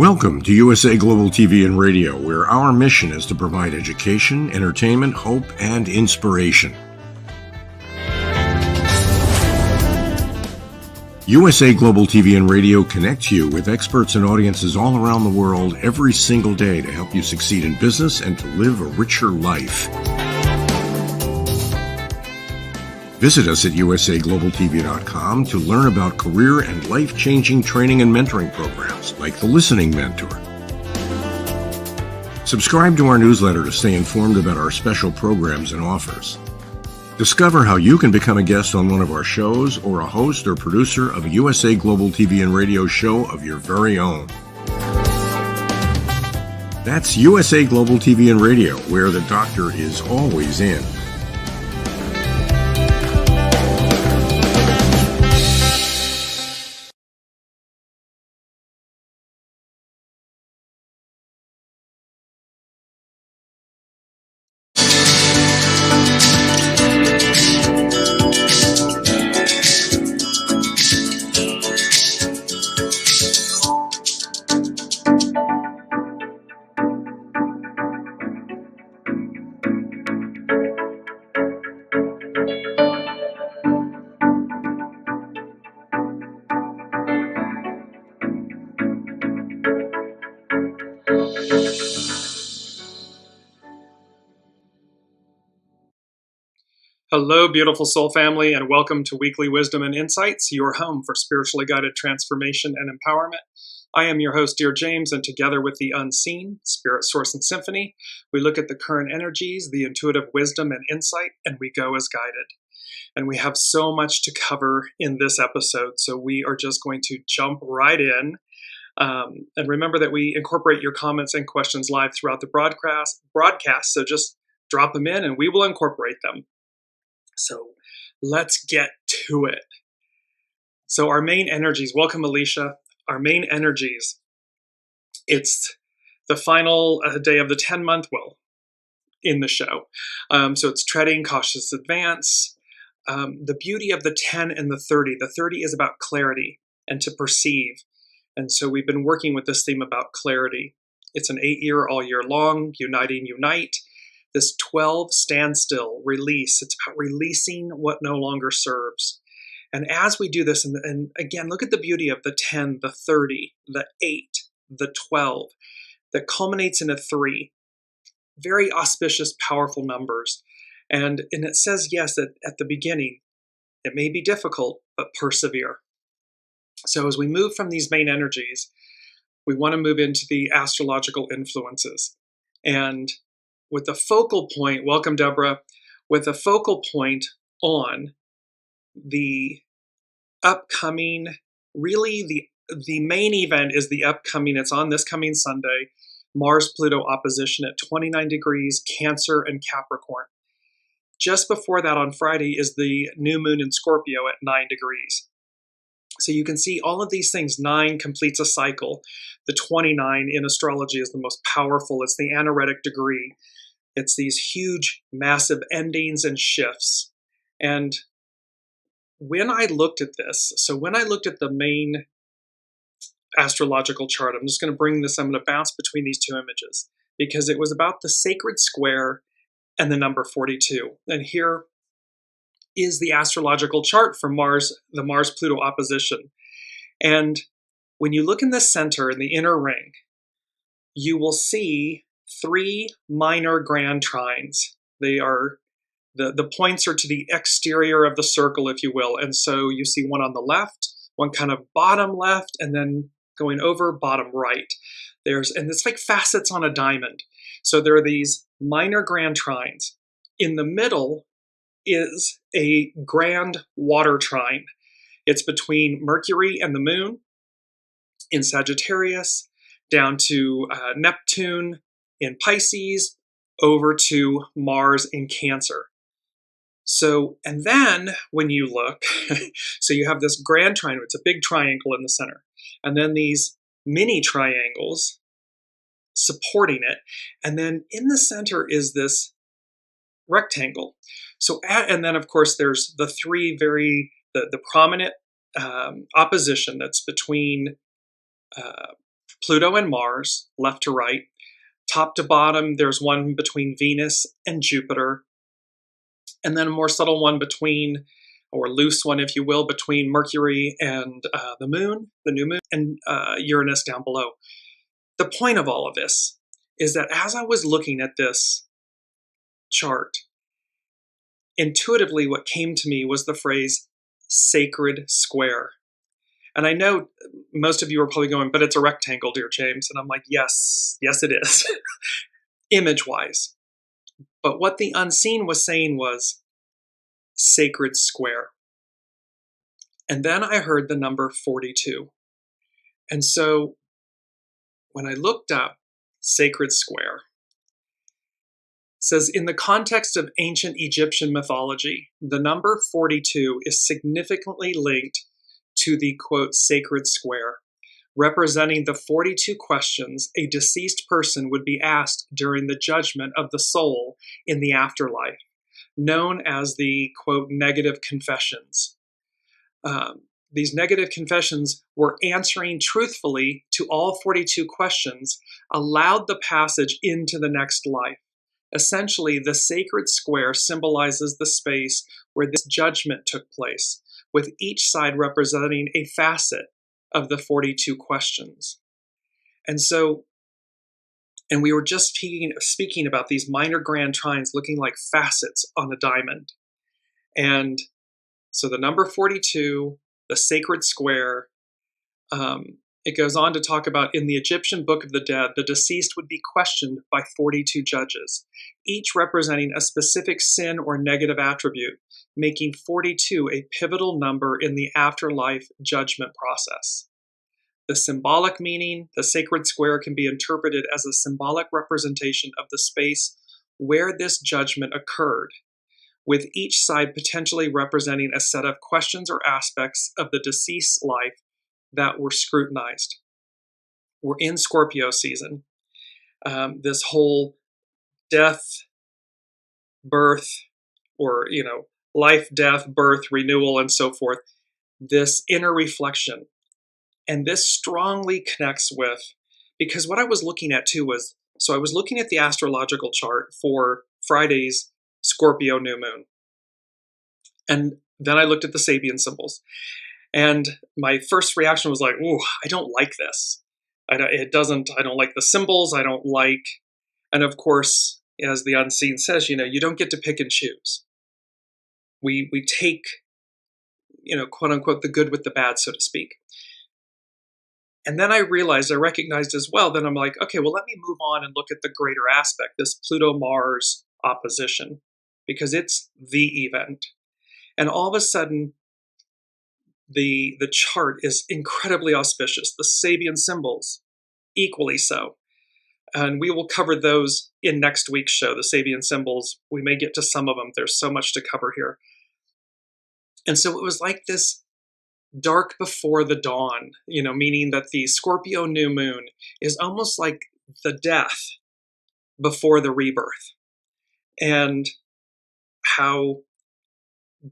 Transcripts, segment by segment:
Welcome to USA Global TV and Radio, where our mission is to provide education, entertainment, hope, and inspiration. USA Global TV and Radio connects you with experts and audiences all around the world every single day to help you succeed in business and to live a richer life. Visit us at usaglobaltv.com to learn about career and life-changing training and mentoring programs like the Listening Mentor. Subscribe to our newsletter to stay informed about our special programs and offers. Discover how you can become a guest on one of our shows or a host or producer of a USA Global TV and Radio show of your very own. That's USA Global TV and Radio, where the doctor is always in. Hello, beautiful soul family, and welcome to Weekly Wisdom and Insights, your home for spiritually guided transformation and empowerment. I am your host, Dearjames, and together with the unseen, Spirit, Source, and Symphony, we look at the current energies, the intuitive wisdom and insight, and we go as guided. And we have so much to cover in this episode, so we are just going to jump right in. And remember that we incorporate your comments and questions live throughout the broadcast, so just drop them in and we will incorporate them. So let's get to it. So our main energies, welcome Alicia, our main energies, it's the final day of the 10-month, in the show. So it's treading, cautious advance. The beauty of the 10 and the 30 is about clarity and to perceive. And so we've been working with this theme about clarity. It's an 8-year, all year long, uniting, unite. This 12, stand still, release. It's about releasing what no longer serves. And as we do this, and again, look at the beauty of the 10, the 30, the 8, the 12, that culminates in a 3. Very auspicious, powerful numbers. And it says, yes, that at the beginning, it may be difficult, but persevere. So as we move from these main energies, we want to move into the astrological influences. And with the focal point, welcome Deborah, with a focal point on the upcoming, really the main event is the upcoming, it's on this coming Sunday, Mars-Pluto opposition at 29 degrees, Cancer and Capricorn. Just before that on Friday is the new moon in Scorpio at 9 degrees. So you can see all of these things. 9 completes a cycle. The 29 in astrology is the most powerful. It's the anaretic degree. It's these huge, massive endings and shifts. And when I looked at this, so when I looked at the main astrological chart, I'm just going to bounce between these two images because it was about the sacred square and the number 42. And here is the astrological chart for Mars, the Mars-Pluto opposition. And when you look in the center, in the inner ring, you will see 3 minor grand trines. They are, the points are to the exterior of the circle, if you will. And so you see one on the left, one kind of bottom left, and then going over bottom right. And it's like facets on a diamond. So there are these minor grand trines. In the middle is a grand water trine. It's between Mercury and the moon in Sagittarius, down to Neptune in Pisces, over to Mars in Cancer. So, and then when you look, so you have this grand trine, it's a big triangle in the center, and then these mini triangles supporting it. And then in the center is this rectangle. So, and then of course there's the 3 the prominent opposition that's between Pluto and Mars, left to right. Top to bottom, there's one between Venus and Jupiter, and then a more subtle one between, or loose one, if you will, between Mercury and the moon, the new moon, and Uranus down below. The point of all of this is that as I was looking at this chart, intuitively what came to me was the phrase sacred square. And I know most of you are probably going, but it's a rectangle, Dearjames. And I'm like, yes, it is, image-wise. But what the unseen was saying was sacred square. And then I heard the number 42. And so when I looked up sacred square, it says in the context of ancient Egyptian mythology, the number 42 is significantly linked to the, quote, sacred square, representing the 42 questions a deceased person would be asked during the judgment of the soul in the afterlife, known as the, quote, negative confessions. These negative confessions were answering truthfully to all 42 questions, allowed the passage into the next life. Essentially, the sacred square symbolizes the space where this judgment took place, with each side representing a facet of the 42 questions. And so, and we were just speaking about these minor grand trines looking like facets on a diamond. And so the number 42, the sacred square, it goes on to talk about in the Egyptian Book of the Dead, the deceased would be questioned by 42 judges, each representing a specific sin or negative attribute, making 42 a pivotal number in the afterlife judgment process. The symbolic meaning, the sacred square can be interpreted as a symbolic representation of the space where this judgment occurred, with each side potentially representing a set of questions or aspects of the deceased's life that were scrutinized. We're in Scorpio season. This whole death, birth, or, life, death, birth, renewal, and so forth, this inner reflection. And this strongly connects with, because what I was looking at too was, so I was looking at the astrological chart for Friday's Scorpio new moon. And then I looked at the Sabian symbols. And my first reaction was like, ooh, I don't like this. I don't like the symbols. I don't like, and of course, as the unseen says, you don't get to pick and choose. We take, quote unquote, the good with the bad, so to speak. And then I recognized as well, then I'm like, okay, well, let me move on and look at the greater aspect, this Pluto-Mars opposition, because it's the event. And all of a sudden, the chart is incredibly auspicious. The Sabian symbols, equally so. And we will cover those in next week's show, the Sabian symbols. We may get to some of them. There's so much to cover here. And so it was like this dark before the dawn, meaning that the Scorpio new moon is almost like the death before the rebirth. And how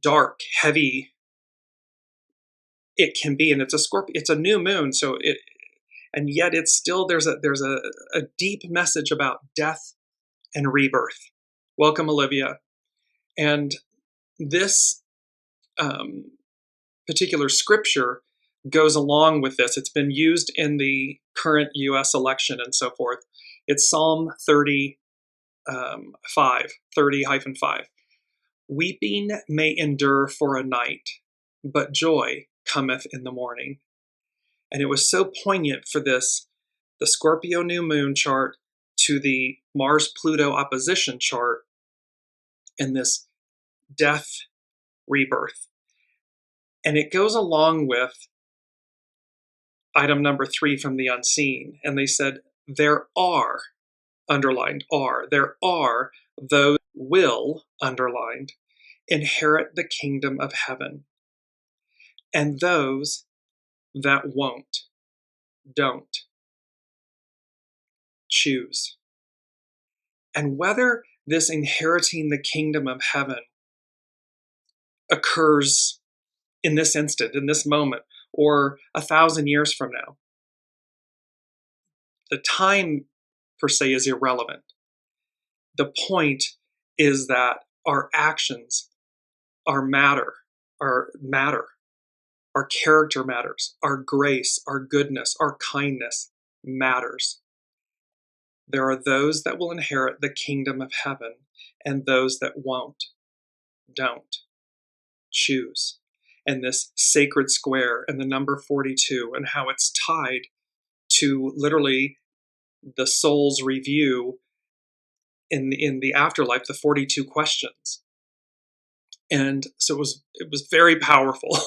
dark, heavy it can be. And it's a Scorpio, it's a new moon, so and yet it's still, there's a deep message about death and rebirth. Welcome, Olivia. And this particular scripture goes along with this. It's been used in the current US election and so forth. It's Psalm 30, 30-5. Weeping may endure for a night, but joy cometh in the morning. And it was so poignant for this, the Scorpio new moon chart to the Mars-Pluto opposition chart, and this death rebirth. And it goes along with item number 3 from the unseen. And they said, there are, underlined are, there are those will, underlined, inherit the kingdom of heaven. And those that won't, don't. Choose. And whether this inheriting the kingdom of heaven occurs in this instant, in this moment, or 1,000 years from now, the time per se is irrelevant. The point is that our actions, our matter, our character matters, our grace, our goodness, our kindness matters. There are those that will inherit the kingdom of heaven and those that won't. Don't. Choose. And this sacred square and the number 42 and how it's tied to literally the soul's review in the afterlife, the 42 questions. And so it was very powerful.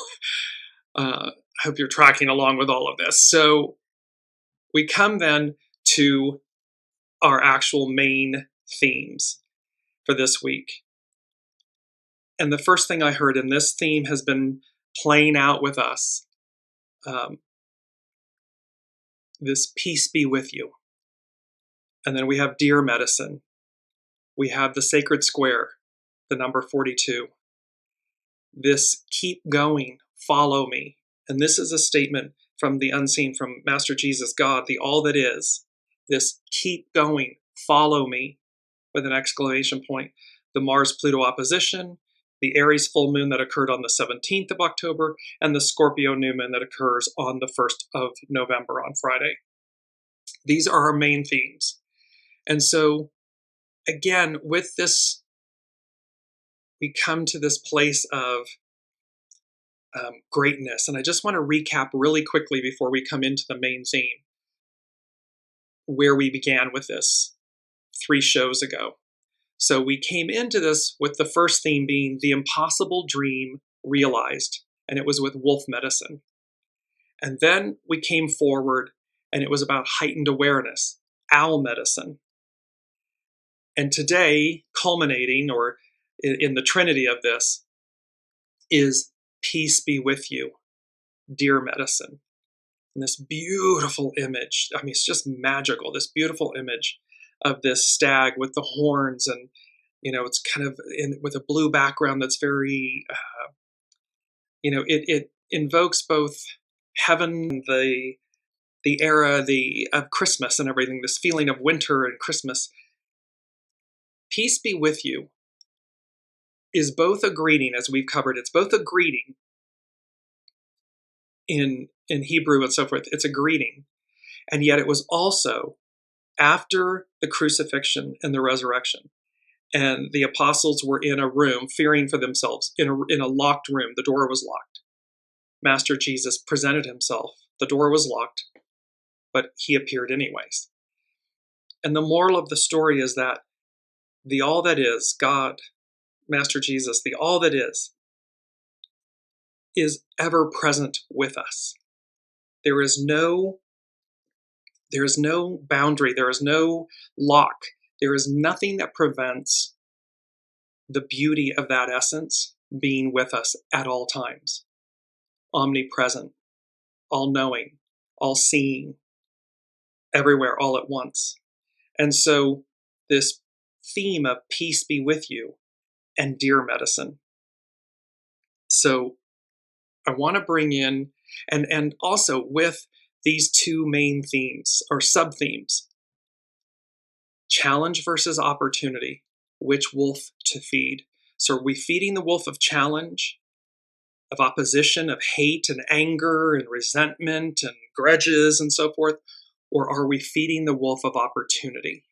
I hope you're tracking along with all of this. So we come then to our actual main themes for this week. And the first thing I heard, and this theme has been playing out with us, this peace be with you. And then we have dear medicine. We have the sacred square, the number 42. This keep going, follow me. And this is a statement from the unseen, from Master Jesus, God, the all that is. This keep going, follow me, with an exclamation point. The Mars-Pluto opposition, the Aries full moon that occurred on the 17th of October, and the Scorpio new moon that occurs on the 1st of November on Friday. These are our main themes. And so, again, with this, we come to this place of greatness. And I just want to recap really quickly before we come into the main theme, where we began with this 3 shows ago. So we came into this with the first theme being the impossible dream realized, and it was with wolf medicine. And then we came forward, and it was about heightened awareness, owl medicine. And today, culminating, or in the trinity of this, is peace be with you, dear medicine. And this beautiful image, I mean, it's just magical, this beautiful image of this stag with the horns, and, it's kind of with a blue background that's very, it invokes both heaven, the era of Christmas and everything, this feeling of winter and Christmas. Peace be with you is both a greeting, as we've covered. It's both a greeting in Hebrew and so forth. It's a greeting. And yet it was also after the crucifixion and the resurrection. And the apostles were in a room, fearing for themselves, in a locked room. The door was locked. Master Jesus presented himself. The door was locked, but he appeared anyways. And the moral of the story is that the all that is, God, Master Jesus, the all that is ever present with us. There is no boundary. There is no lock. There is nothing that prevents the beauty of that essence being with us at all times. Omnipresent, all-knowing, all-seeing, everywhere, all at once. And so this theme of peace be with you and dear medicine. So I want to bring in, and also with these 2 main themes or sub-themes, challenge versus opportunity, which wolf to feed. So are we feeding the wolf of challenge, of opposition, of hate and anger and resentment and grudges and so forth? Or are we feeding the wolf of opportunity?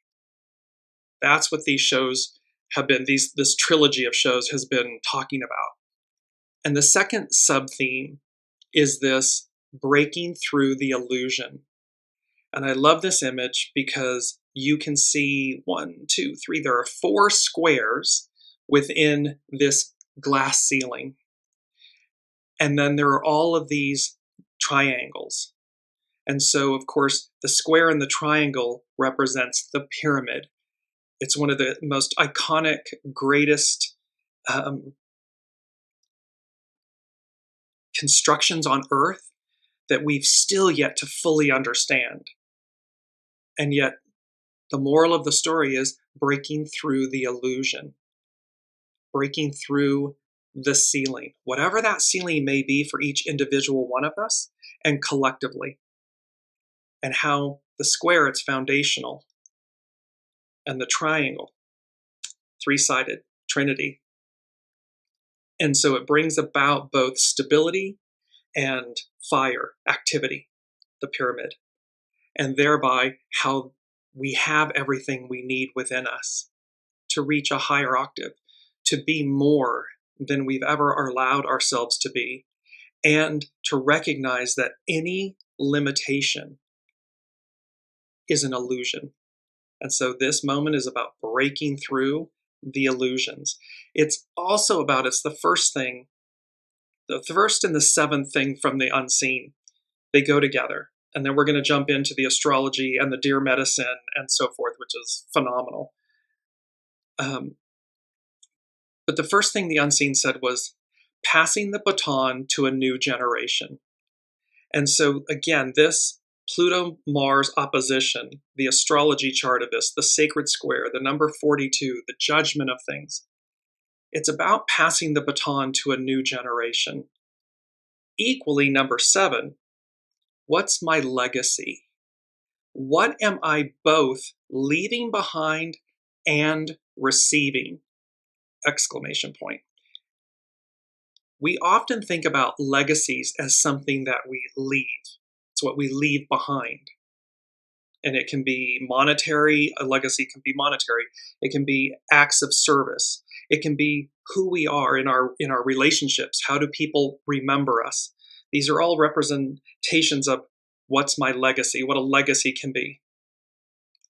That's what these shows have been, this trilogy of shows has been talking about. And the second sub-theme is this breaking through the illusion. And I love this image because you can see 1, 2, 3, there are 4 squares within this glass ceiling. And then there are all of these triangles. And so, of course, the square and the triangle represents the pyramid. It's one of the most iconic, greatest constructions on Earth that we've still yet to fully understand. And yet, the moral of the story is breaking through the illusion, breaking through the ceiling, whatever that ceiling may be for each individual one of us and collectively, and how The square, it's foundational. And the triangle, three-sided, trinity. And so it brings about both stability and fire, activity, the pyramid, and thereby how we have everything we need within us to reach a higher octave, to be more than we've ever allowed ourselves to be, and to recognize that any limitation is an illusion. And so this moment is about breaking through the illusions. It's also about, it's the first thing, the first and the seventh thing from the unseen. They go together. And then we're going to jump into the astrology and the deer medicine and so forth, which is phenomenal. But the first thing the unseen said was passing the baton to a new generation. And so again, this Pluto-Mars opposition, the astrology chart of this, the sacred square, the number 42, the judgment of things, it's about passing the baton to a new generation. Equally, number 7, what's my legacy? What am I both leaving behind and receiving? Exclamation point. We often think about legacies as something that we leave. It's what we leave behind. And it can be monetary, a legacy can be monetary. It can be acts of service. It can be who we are in our relationships. How do people remember us? These are all representations of what's my legacy, what a legacy can be.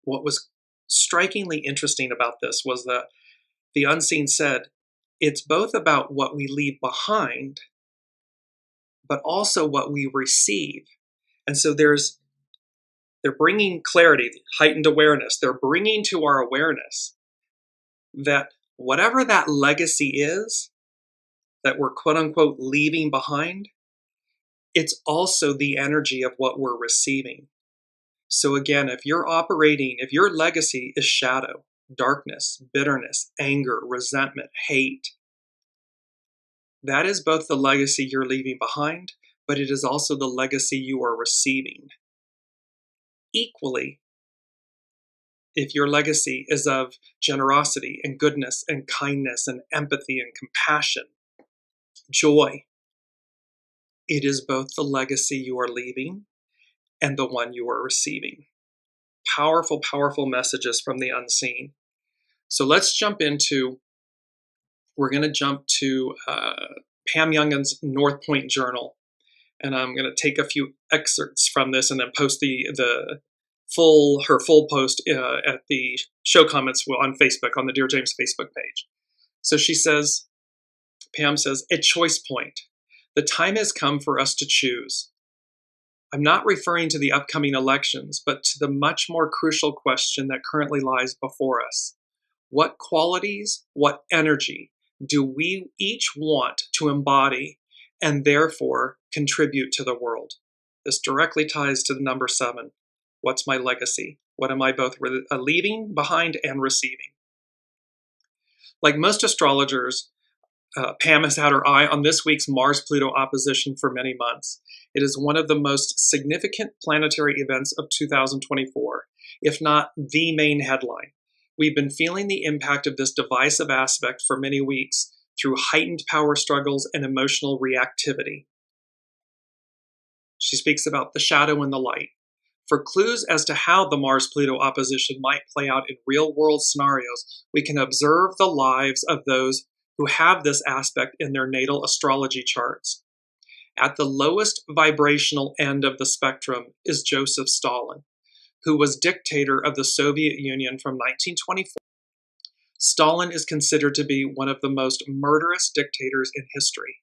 What was strikingly interesting about this was that the unseen said, it's both about what we leave behind, but also what we receive. And so they're bringing clarity, heightened awareness. They're bringing to our awareness that whatever that legacy is that we're quote unquote leaving behind, it's also the energy of what we're receiving. So again, if your legacy is shadow, darkness, bitterness, anger, resentment, hate, that is both the legacy you're leaving behind, but it is also the legacy you are receiving. Equally, if your legacy is of generosity and goodness and kindness and empathy and compassion, joy, it is both the legacy you are leaving and the one you are receiving. Powerful, powerful messages from the unseen. So we're going to jump to Pam Youngin's North Point Journal. And I'm going to take a few excerpts from this and then post her full post at the show comments on Facebook, on the Dearjames Facebook page. So Pam says, a choice point. The time has come for us to choose. I'm not referring to the upcoming elections, but to the much more crucial question that currently lies before us. What qualities, what energy do we each want to embody and therefore contribute to the world? This directly ties to the number 7. What's my legacy? What am I both leaving behind and receiving? Like most astrologers, Pam has had her eye on this week's Mars-Pluto opposition for many months. It is one of the most significant planetary events of 2024, if not the main headline. We've been feeling the impact of this divisive aspect for many weeks through heightened power struggles and emotional reactivity. She speaks about the shadow and the light. For clues as to how the Mars-Pluto opposition might play out in real-world scenarios, we can observe the lives of those who have this aspect in their natal astrology charts. At the lowest vibrational end of the spectrum is Joseph Stalin, who was dictator of the Soviet Union from 1924. Stalin is considered to be one of the most murderous dictators in history.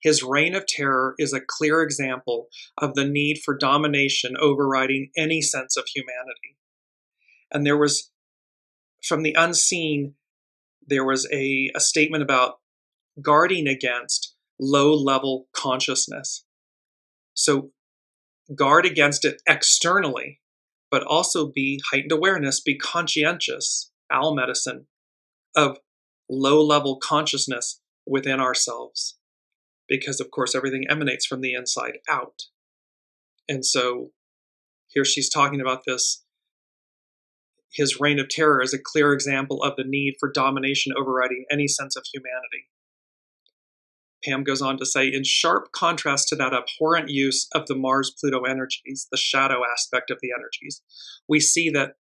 His reign of terror is a clear example of the need for domination overriding any sense of humanity. And there was, from the unseen, there was a statement about guarding against low-level consciousness. So guard against it externally, but also be heightened awareness, be conscientious, owl medicine, of low-level consciousness within ourselves. Because, of course, everything emanates from the inside out. And so Here she's talking about this. His reign of terror is a clear example of the need for domination overriding any sense of humanity. Pam goes on to say, in sharp contrast to that abhorrent use of the Mars-Pluto energies, the shadow aspect of the energies, we see that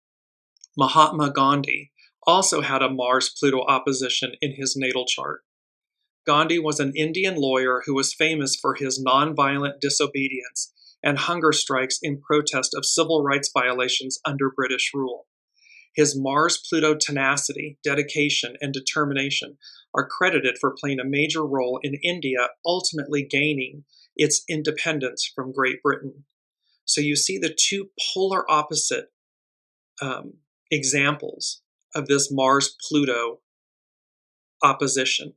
Mahatma Gandhi also had a Mars-Pluto opposition in his natal chart. Gandhi was an Indian lawyer who was famous for his nonviolent disobedience and hunger strikes in protest of civil rights violations under British rule. His Mars-Pluto tenacity, dedication, and determination are credited for playing a major role in India ultimately gaining its independence from Great Britain. So you see the two polar opposite examples of this Mars-Pluto opposition.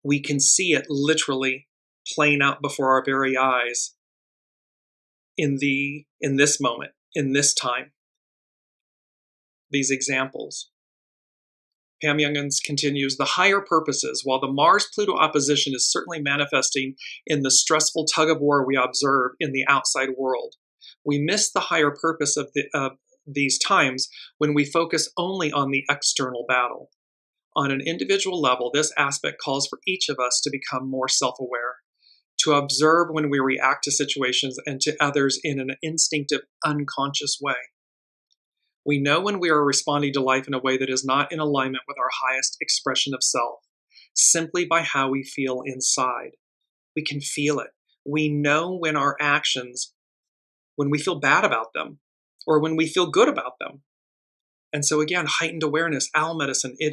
We can see it literally playing out before our very eyes in this moment, in this time. These examples. Pam Youngans continues, the higher purposes, while the Mars-Pluto opposition is certainly manifesting in the stressful tug-of-war we observe in the outside world, we miss the higher purpose of these times when we focus only on the external battle. On an individual level, this aspect calls for each of us to become more self-aware, to observe when we react to situations and to others in an instinctive, unconscious way. We know when we are responding to life in a way that is not in alignment with our highest expression of self, simply by how we feel inside. We can feel it. We know when our actions, when we feel bad about them, or when we feel good about them. And so again, heightened awareness, owl medicine, it